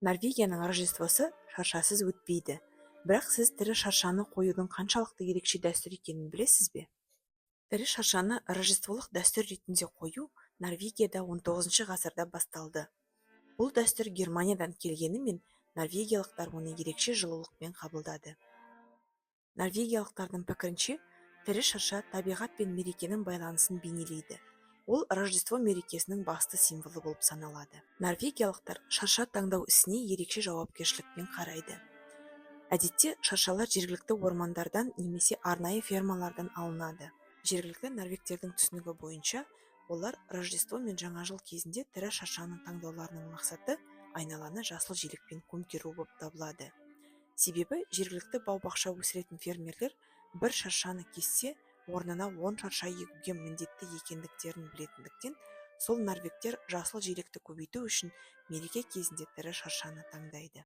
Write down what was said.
Норвегияның Рождествосы шаршасыз өтпейді. Бірақ сіз тірі шаршаны қоюдың қаншалықты ерекше дәстүр екенін білесіз бе? Тірі шаршаны рождестволық дәстүр ретінде қою Норвегияда 19 ғасырда басталды. Бұл дәстүр Германиядан келгенімен, норвегиялықтар оны ерекше жылылықпен қабылдады. Норвегиялықтардың пікірінше, тірі шарша табиғат пен мерекенің байланысын бейнелейді. Ол Рождество мерекесінің басты символы болып саналады. Норвегиялықтар шарша таңдау ісіне ерекше жауапкершілікпен қарайды. Әдетте шаршалар жергілікті ормандардан немесе арнайы фермалардан алынады. Жергілікті норвегтердің түсінігі бойынша, олар Рождество мен жаңа жыл кезінде тірі шаршаның таңдауларының мақсаты айналаны жасыл желекпен көмкеру болып табылады. Себебі жергілікті бау-бақша өсіретін фермерлер бір шаршаны кессе, орнына 10 шарша егуге міндетті екендіктерін білетіндіктен, сол норвегтер жасыл желекті көбейту үшін мереке кезінде тірі шаршаны таңдайды.